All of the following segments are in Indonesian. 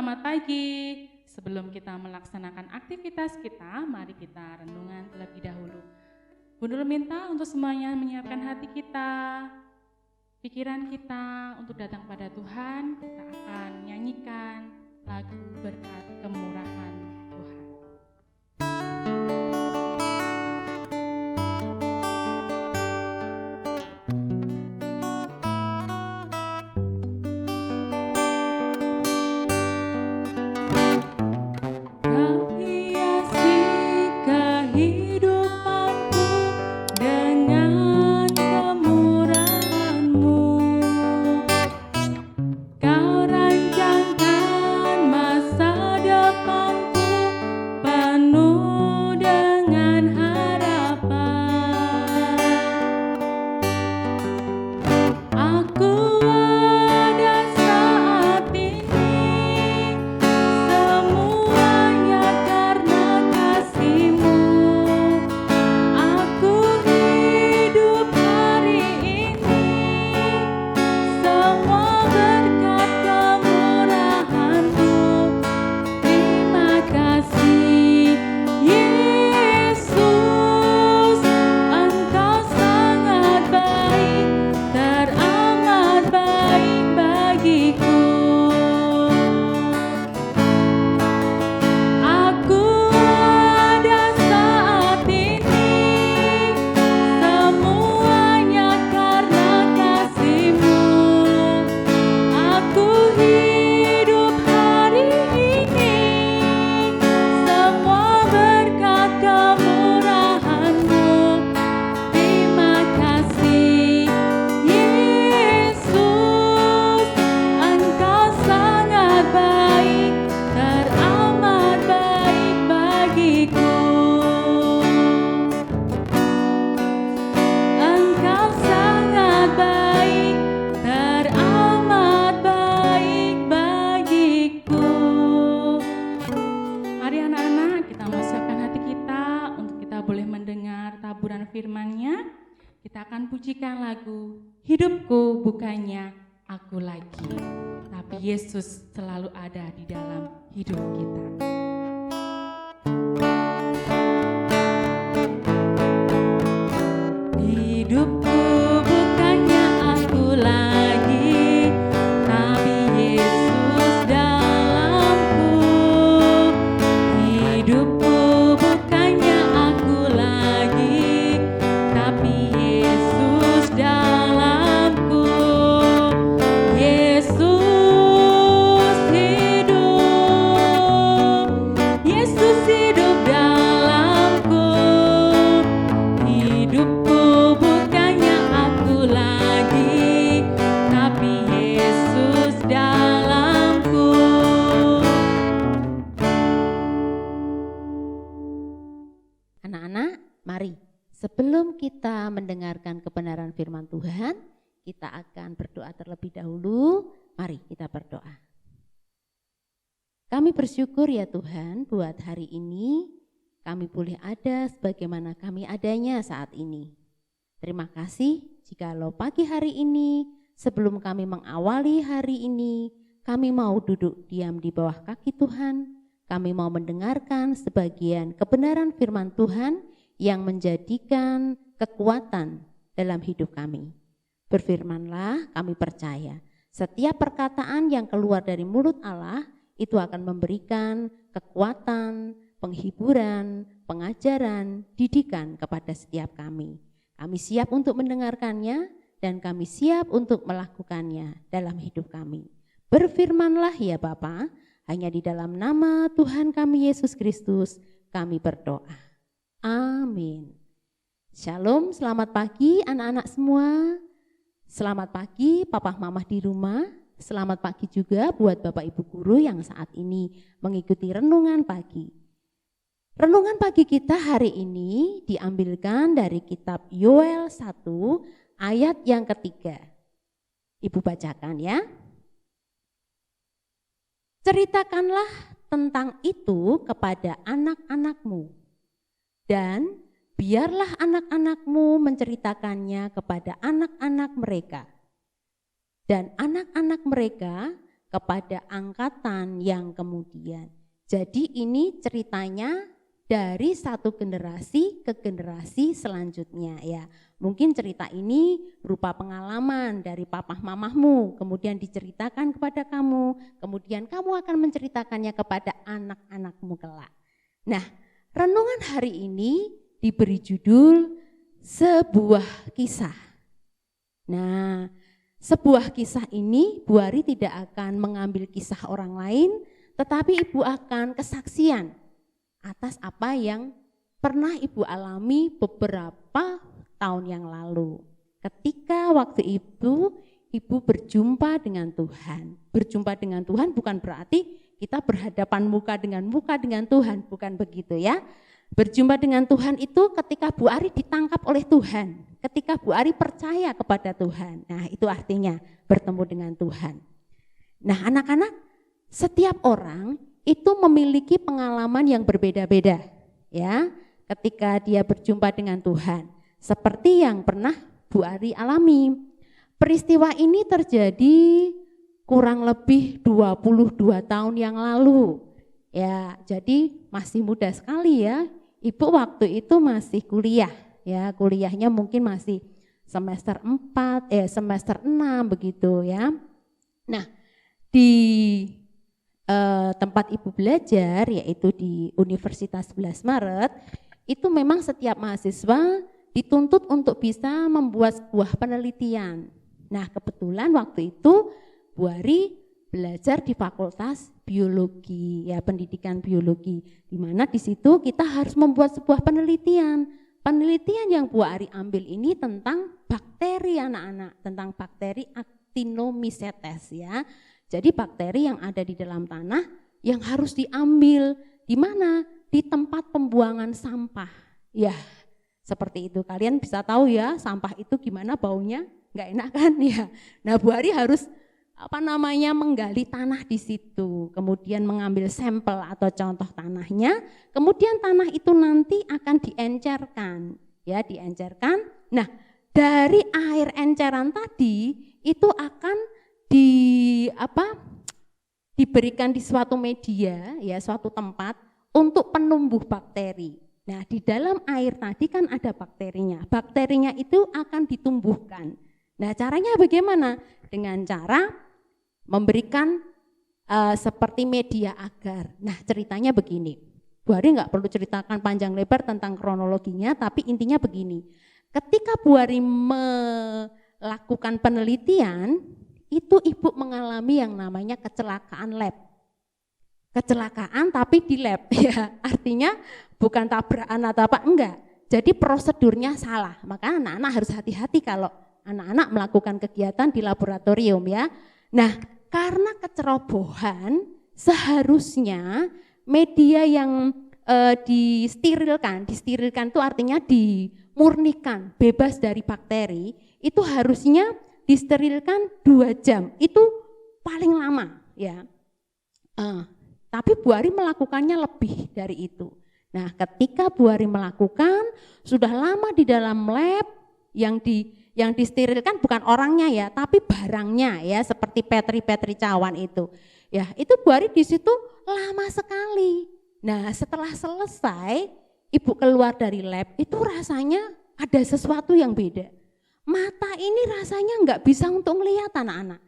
selamat pagi. Sebelum kita melaksanakan aktivitas kita, mari kita renungan terlebih dahulu. Bu Nurul minta untuk semuanya menyiapkan hati kita, pikiran kita untuk datang pada Tuhan. Kita akan nyanyikan lagu berkat kemurahan Tuhan. Firman-Nya, kita akan pujikan lagu Hidupku Bukannya Aku Lagi, tapi Yesus selalu ada di dalam hidup kita. Hidupku bukannya aku lagi, tapi Yesus dalamku. Hidupku bukannya aku lagi, tapi Yesus dalamku. Yesus hidup, Yesus hidup dalamku. Hidupku bukannya aku lagi, tapi Yesus dalamku. Anak-anak, mari sebelum kita mendengarkan kebenaran firman Tuhan, kita akan berdoa terlebih dahulu. Mari kita berdoa. Kami bersyukur ya Tuhan buat hari ini kami boleh ada sebagaimana kami adanya saat ini. Terima kasih jikalau pagi hari ini sebelum kami mengawali hari ini, kami mau duduk diam di bawah kaki Tuhan. Kami mau mendengarkan sebagian kebenaran firman Tuhan yang menjadikan kekuatan dalam hidup kami. Berfirmanlah, kami percaya setiap perkataan yang keluar dari mulut Allah itu akan memberikan kekuatan, penghiburan, pengajaran, didikan kepada setiap kami. Kami siap untuk mendengarkannya dan kami siap untuk melakukannya dalam hidup kami. Berfirmanlah ya Bapa, hanya di dalam nama Tuhan kami Yesus Kristus kami berdoa. Amin. Shalom, selamat pagi anak-anak semua. Selamat pagi papa mama di rumah. Selamat pagi juga buat Bapak Ibu guru yang saat ini mengikuti renungan pagi. Renungan pagi kita hari ini diambilkan dari kitab Yoel 1 ayat yang ketiga. Ibu bacakan ya. Ceritakanlah tentang itu kepada anak-anakmu, dan biarlah anak-anakmu menceritakannya kepada anak-anak mereka. Dan anak-anak mereka kepada angkatan yang kemudian. Jadi ini ceritanya dari satu generasi ke generasi selanjutnya ya. Mungkin cerita ini berupa pengalaman dari papah mamahmu, kemudian diceritakan kepada kamu, kemudian kamu akan menceritakannya kepada anak-anakmu kelak. Nah, renungan hari ini diberi judul sebuah kisah. Nah, sebuah kisah ini Bu Ari tidak akan mengambil kisah orang lain, tetapi Ibu akan kesaksian atas apa yang pernah Ibu alami beberapa tahun yang lalu. Ketika waktu itu Ibu berjumpa dengan Tuhan. Berjumpa dengan Tuhan bukan berarti kita berhadapan muka dengan Tuhan, bukan begitu ya. Berjumpa dengan Tuhan itu ketika Bu Ari ditangkap oleh Tuhan, ketika Bu Ari percaya kepada Tuhan. Nah, itu artinya bertemu dengan Tuhan. Nah, anak-anak, setiap orang itu memiliki pengalaman yang berbeda-beda ya ketika dia berjumpa dengan Tuhan. Seperti yang pernah Bu Ari alami. Peristiwa ini terjadi kurang lebih 22 tahun yang lalu. Ya, jadi masih muda sekali ya. Ibu waktu itu masih kuliah ya, kuliahnya mungkin masih semester 4, semester 6 begitu ya. Nah, di tempat Ibu belajar yaitu di Universitas 11 Maret, itu memang setiap mahasiswa dituntut untuk bisa membuat sebuah penelitian. Nah, kebetulan waktu itu Bu Ari belajar di Fakultas Biologi, ya pendidikan biologi, di mana di situ kita harus membuat sebuah penelitian. Penelitian yang Bu Ari ambil ini tentang bakteri anak-anak, tentang bakteri Actinomycetes ya. Jadi bakteri yang ada di dalam tanah yang harus diambil di mana? Di tempat pembuangan sampah. Ya, seperti itu. Kalian bisa tahu ya, sampah itu gimana baunya? Enggak enak kan ya. Nah, Bu Ari harus menggali tanah di situ, kemudian mengambil sampel atau contoh tanahnya, kemudian tanah itu nanti akan diencerkan, ya diencerkan. Nah, dari air enceran tadi itu akan diberikan di suatu media, ya suatu tempat untuk penumbuh bakteri. Nah, di dalam air tadi kan ada bakterinya. Bakterinya itu akan ditumbuhkan. Nah, caranya bagaimana? Dengan cara memberikan seperti media agar. Nah, ceritanya begini. Bu Ari nggak perlu ceritakan panjang lebar tentang kronologinya, tapi intinya begini. Ketika Bu Ari melakukan penelitian, itu Ibu mengalami yang namanya kecelakaan lab. Kecelakaan tapi di lab ya, artinya bukan tabrakan atau apa, enggak. Jadi prosedurnya salah, maka anak-anak harus hati-hati kalau anak-anak melakukan kegiatan di laboratorium ya. Nah, karena kecerobohan seharusnya media yang disterilkan itu artinya dimurnikan, bebas dari bakteri, itu harusnya disterilkan 2 jam, itu paling lama ya. Tapi Bu Ari melakukannya lebih dari itu. Nah, ketika Bu Ari melakukan, sudah lama di dalam lab, yang disterilkan bukan orangnya ya, tapi barangnya ya, seperti petri cawan itu. Ya, itu Bu Ari di situ lama sekali. Nah, setelah selesai, Ibu keluar dari lab, itu rasanya ada sesuatu yang beda. Mata ini rasanya enggak bisa untuk melihat anak-anak.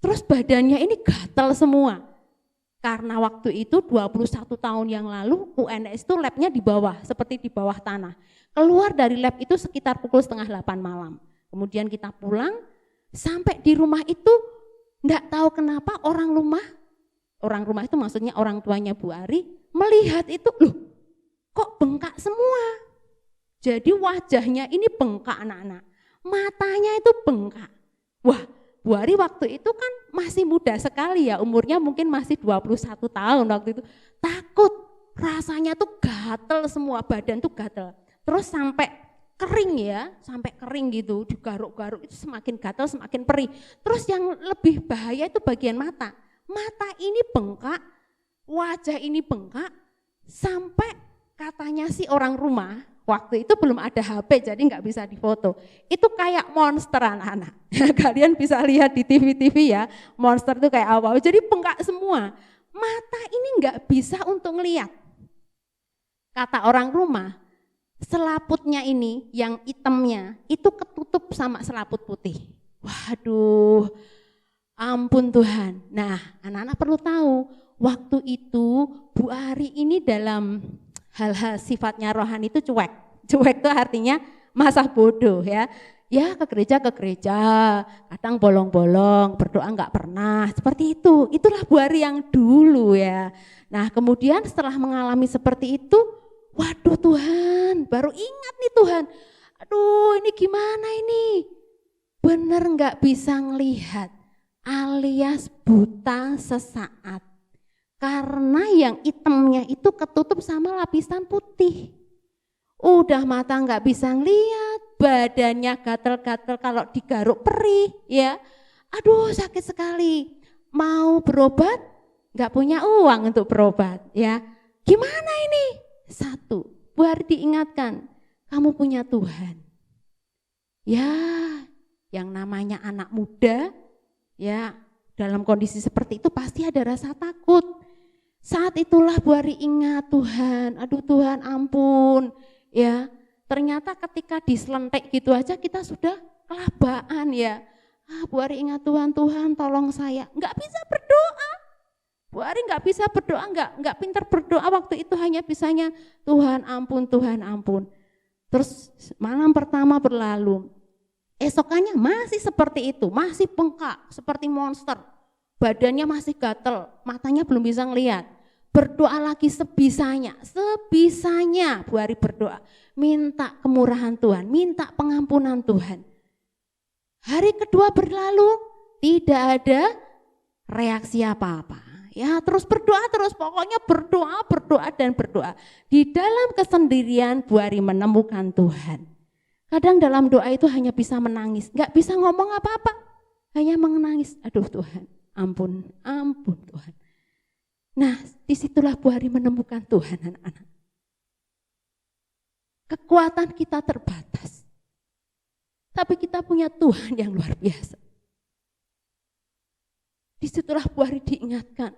Terus badannya ini gatal semua. Karena waktu itu 21 tahun yang lalu UNS itu labnya di bawah, seperti di bawah tanah. Keluar dari lab itu sekitar pukul 7:30 malam. Kemudian kita pulang, sampai di rumah itu enggak tahu kenapa orang rumah itu maksudnya orang tuanya Bu Ari, melihat itu, loh kok bengkak semua. Jadi wajahnya ini bengkak anak-anak. Matanya itu bengkak. Wah, Bu Ari waktu itu kan masih muda sekali ya, umurnya mungkin masih 21 tahun waktu itu. Takut, rasanya tuh gatel semua, badan tuh gatel. Terus sampai kering ya, sampai kering gitu, digaruk-garuk itu semakin gatel, semakin perih. Terus yang lebih bahaya itu bagian mata. Mata ini bengkak, wajah ini bengkak, sampai katanya sih orang rumah, waktu itu belum ada HP jadi nggak bisa difoto. Itu kayak monster anak-anak. Kalian bisa lihat di TV-TV ya, monster itu kayak apa. Jadi bengkak semua. Mata ini nggak bisa untuk ngelihat. Kata orang rumah, selaputnya ini yang hitamnya itu ketutup sama selaput putih. Waduh, ampun Tuhan. Nah, anak-anak perlu tahu, waktu itu Bu Ari ini dalam hal-hal sifatnya rohani itu cuek. Cuek itu artinya masa bodoh ya. Ya ke gereja, kadang bolong-bolong, berdoa enggak pernah, seperti itu. Itulah Bu Ari yang dulu ya. Nah kemudian setelah mengalami seperti itu, waduh Tuhan, baru ingat nih Tuhan, aduh ini gimana ini, bener enggak bisa ngelihat, alias buta sesaat. Karena yang hitamnya itu ketutup sama lapisan putih. Udah mata nggak bisa ngeliat, badannya gatel-gatel kalau digaruk perih ya. Aduh sakit sekali, mau berobat nggak punya uang untuk berobat ya. Gimana ini? Satu, Bu Ari diingatkan, kamu punya Tuhan. Ya, yang namanya anak muda ya dalam kondisi seperti itu pasti ada rasa takut. Saat itulah Bu Ari ingat Tuhan, aduh Tuhan ampun. Ya, ternyata ketika diselentek gitu aja kita sudah kelabaan ya. Bu Ari ingat Tuhan, Tuhan tolong saya. Enggak bisa berdoa. Bu Ari enggak bisa berdoa, enggak pintar berdoa waktu itu, hanya bisanya Tuhan ampun, Tuhan ampun. Terus malam pertama berlalu. Esokannya masih seperti itu, masih bengkak seperti monster. Badannya masih gatel, matanya belum bisa ngelihat. Berdoa lagi sebisanya Bu Ari berdoa, minta kemurahan Tuhan, minta pengampunan Tuhan. Hari kedua berlalu, tidak ada reaksi apa-apa. Ya terus berdoa terus, pokoknya berdoa dan berdoa. Di dalam kesendirian Bu Ari menemukan Tuhan. Kadang dalam doa itu hanya bisa menangis, gak bisa ngomong apa-apa, hanya menangis. Aduh Tuhan, ampun Tuhan. Nah, disitulah Bu Ari menemukan Tuhan, anak-anak. Kekuatan kita terbatas, tapi kita punya Tuhan yang luar biasa. Disitulah Bu Ari diingatkan,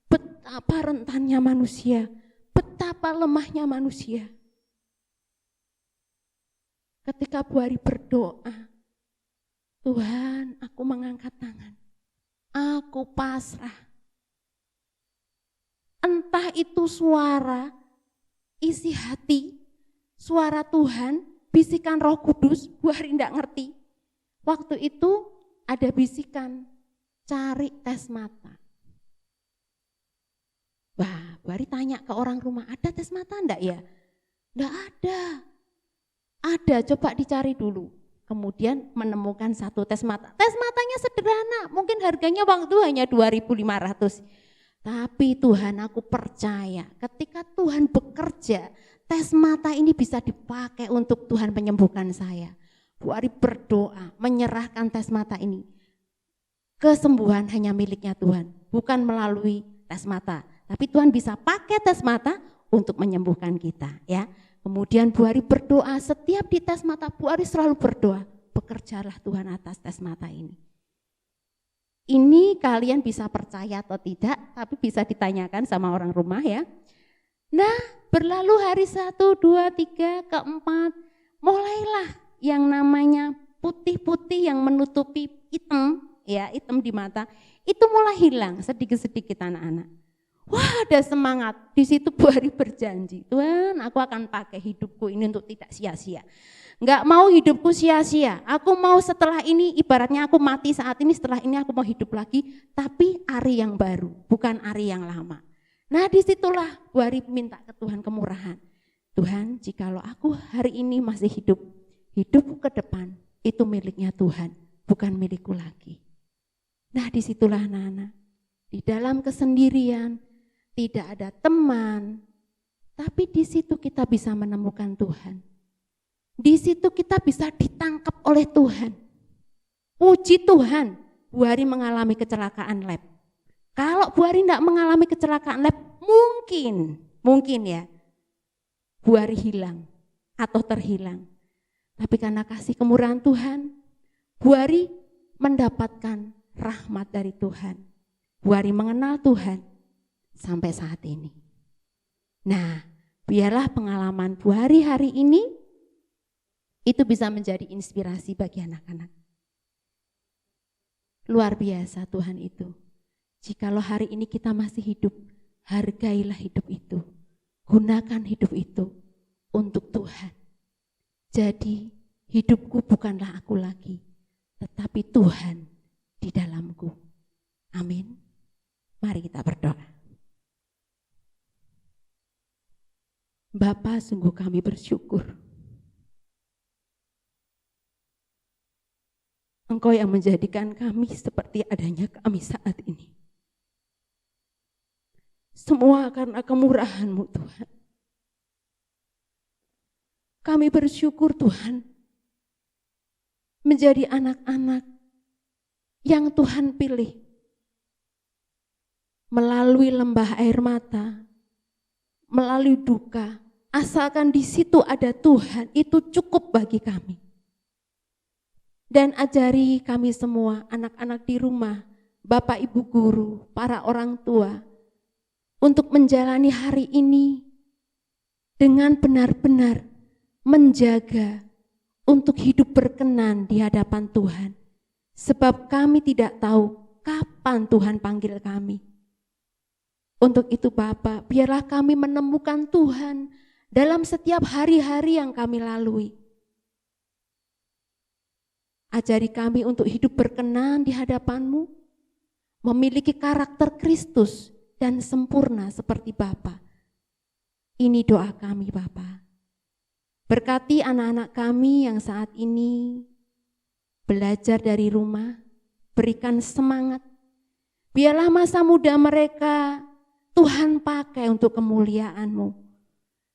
betapa rentannya manusia, betapa lemahnya manusia. Ketika Bu Ari berdoa, Tuhan, aku mengangkat tangan, aku pasrah. Entah itu suara isi hati, suara Tuhan, bisikan Roh Kudus, Bu Ari enggak ngerti. Waktu itu ada bisikan, cari tes mata. Wah, Bu Ari tanya ke orang rumah, ada tes mata enggak ya? Enggak ada. Ada, coba dicari dulu. Kemudian menemukan satu tes mata. Tes matanya sederhana, mungkin harganya waktu hanya 2.500. Tapi Tuhan, aku percaya ketika Tuhan bekerja, tes mata ini bisa dipakai untuk Tuhan menyembuhkan saya. Bu Ari berdoa, menyerahkan tes mata ini. Kesembuhan hanya miliknya Tuhan, bukan melalui tes mata. Tapi Tuhan bisa pakai tes mata untuk menyembuhkan kita ya. Kemudian Bu Ari berdoa, setiap di tes mata Bu Ari selalu berdoa, bekerjalah Tuhan atas tes mata ini. Ini kalian bisa percaya atau tidak, tapi bisa ditanyakan sama orang rumah ya. Nah, berlalu hari 1, 2, 3, keempat, mulailah yang namanya putih-putih yang menutupi hitam, ya hitam di mata, itu mulai hilang sedikit-sedikit anak-anak. Wah, ada semangat. Di situ Bu Ari berjanji, Tuhan, aku akan pakai hidupku ini untuk tidak sia-sia. Enggak mau hidupku sia-sia. Aku mau setelah ini, ibaratnya aku mati saat ini, setelah ini aku mau hidup lagi, tapi Ari yang baru, bukan Ari yang lama. Nah, disitulah Bu Ari minta ke Tuhan kemurahan. Tuhan, jikalau aku hari ini masih hidup, hidupku ke depan itu miliknya Tuhan, bukan milikku lagi. Nah, disitulah anak-anak, di dalam kesendirian, tidak ada teman, tapi di situ kita bisa menemukan Tuhan. Di situ kita bisa ditangkap oleh Tuhan. Puji Tuhan, Bu Ari mengalami kecelakaan lab. Kalau Bu Ari tidak mengalami kecelakaan lab, mungkin ya, Bu Ari hilang atau terhilang. Tapi karena kasih kemurahan Tuhan, Bu Ari mendapatkan rahmat dari Tuhan. Bu Ari mengenal Tuhan sampai saat ini. Nah, biarlah pengalaman Bu Ari hari ini itu bisa menjadi inspirasi bagi anak-anak. Luar biasa Tuhan itu. Jikalau hari ini kita masih hidup, hargailah hidup itu. Gunakan hidup itu untuk Tuhan. Jadi hidupku bukanlah aku lagi, tetapi Tuhan di dalamku. Amin. Mari kita berdoa. Bapa, sungguh kami bersyukur. Engkau yang menjadikan kami seperti adanya kami saat ini. Semua karena kemurahan-Mu Tuhan. Kami bersyukur Tuhan, menjadi anak-anak yang Tuhan pilih. Melalui lembah air mata, melalui duka, asalkan di situ ada Tuhan, itu cukup bagi kami. Dan ajari kami semua, anak-anak di rumah, Bapak Ibu guru, para orang tua, untuk menjalani hari ini dengan benar-benar menjaga untuk hidup berkenan di hadapan Tuhan. Sebab kami tidak tahu kapan Tuhan panggil kami. Untuk itu Bapak, biarlah kami menemukan Tuhan dalam setiap hari-hari yang kami lalui. Ajari kami untuk hidup berkenan di hadapan-Mu, memiliki karakter Kristus dan sempurna seperti Bapa. Ini doa kami Bapa. Berkati anak-anak kami yang saat ini belajar dari rumah, berikan semangat. Biarlah masa muda mereka Tuhan pakai untuk kemuliaan-Mu.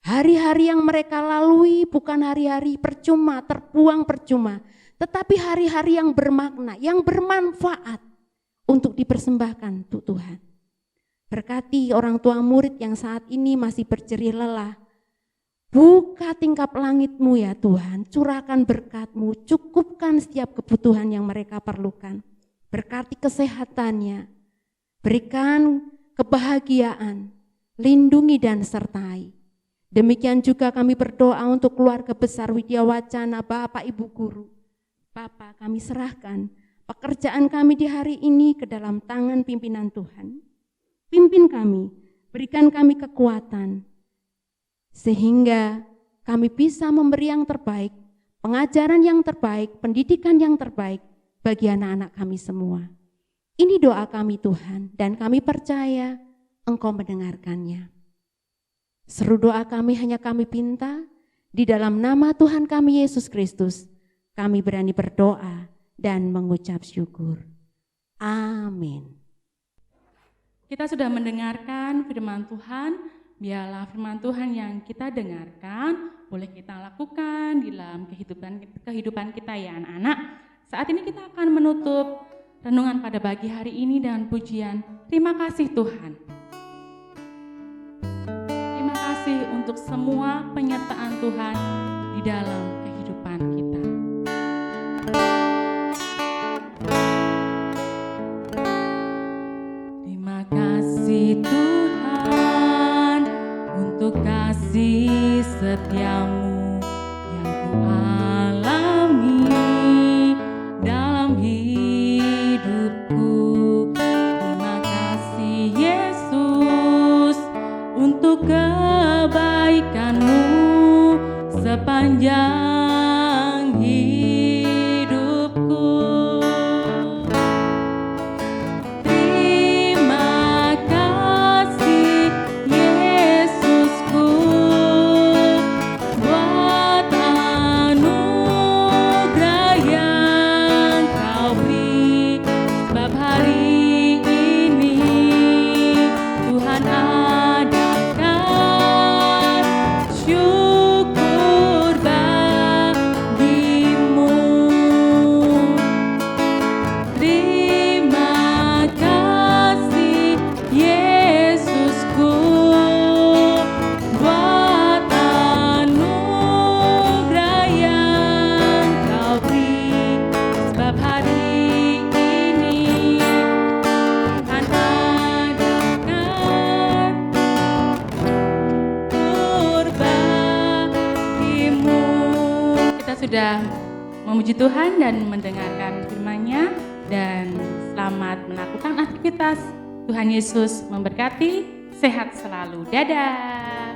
Hari-hari yang mereka lalui bukan hari-hari percuma, terbuang percuma, tetapi hari-hari yang bermakna, yang bermanfaat untuk dipersembahkan untuk Tuhan. Berkati orang tua murid yang saat ini masih berjerih lelah. Buka tingkap langit-Mu ya Tuhan, curahkan berkat-Mu, cukupkan setiap kebutuhan yang mereka perlukan. Berkati kesehatannya, berikan kebahagiaan, lindungi dan sertai. Demikian juga kami berdoa untuk keluarga besar Widya Wacana, Bapak Ibu Guru. Bapak, kami serahkan pekerjaan kami di hari ini ke dalam tangan pimpinan Tuhan. Pimpin kami, berikan kami kekuatan, sehingga kami bisa memberi yang terbaik, pengajaran yang terbaik, pendidikan yang terbaik bagi anak-anak kami semua. Ini doa kami Tuhan, dan kami percaya Engkau mendengarkannya. Seru doa kami hanya kami pinta, di dalam nama Tuhan kami Yesus Kristus, kami berani berdoa dan mengucap syukur. Amin. Kita sudah mendengarkan firman Tuhan, biarlah firman Tuhan yang kita dengarkan boleh kita lakukan di dalam kehidupan kita ya anak-anak. Saat ini kita akan menutup renungan pada pagi hari ini dengan pujian Terima Kasih Tuhan. Terima kasih untuk semua penyertaan Tuhan di dalam kehidupan kita. Terima kasih Tuhan untuk kasih setiamu yang ku alami dalam hidupku. Terima kasih Yesus untuk kebaikanmu sepanjang hidupku. Terima kasih Yesusku buat anugerah yang Kau beri, sebab hari ini Tuhan adakan syukur bagi sudah memuji Tuhan dan mendengarkan firman-Nya, dan selamat melakukan aktivitas. Tuhan Yesus memberkati, sehat selalu. Dadah.